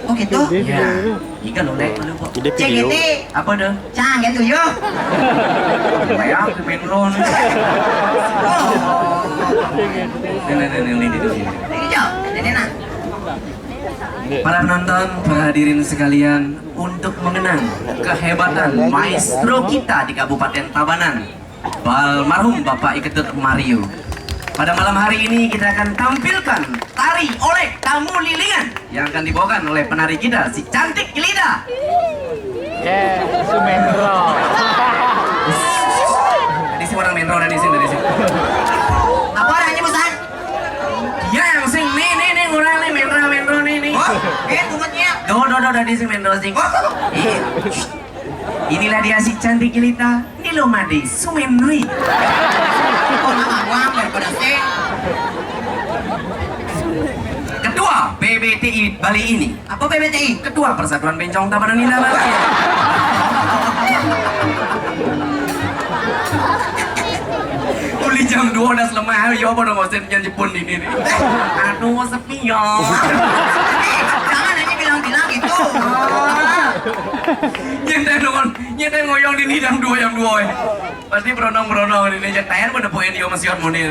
Oh gitu? Ya, ikan oleh CGT. apa dah? Canggih tuh yuk. Kayak aku menron. Oh. Ini. Ini jauh. Ini nak. Para penonton, para hadirin sekalian, untuk mengenang kehebatan maestro kita di Kabupaten Tabanan, almarhum Bapak Iketut Mario. Pada malam hari ini kita akan tampilkan tari oleh tamu lilingan yang akan dibawakan oleh penari kita, si cantik Gelida. Sumendro. Dari sini orang menro dari sini. Apa orangnya bosan? Dia yang sing nih orang nih menro nih. Oh, tunggunya. Do dari sini menro sing. Iya. Inilah dia si cantik Gelida. Nilomade Sumendri. Oh, nama gua daripada sih. Ketua PBTI Bali ini. Apa PBTI? Ketua Persatuan Bencong Tabanan Indah Bali. Uli jam 2 lemah, yo pada ngosen yang Jepun ini nih. Aduh sepi yo. Jangan hanya bilang-bilang gitu. Nyentai ngoyong di jam 2 Pasti beronong ini. Nyentai pada poin yo masih on moni.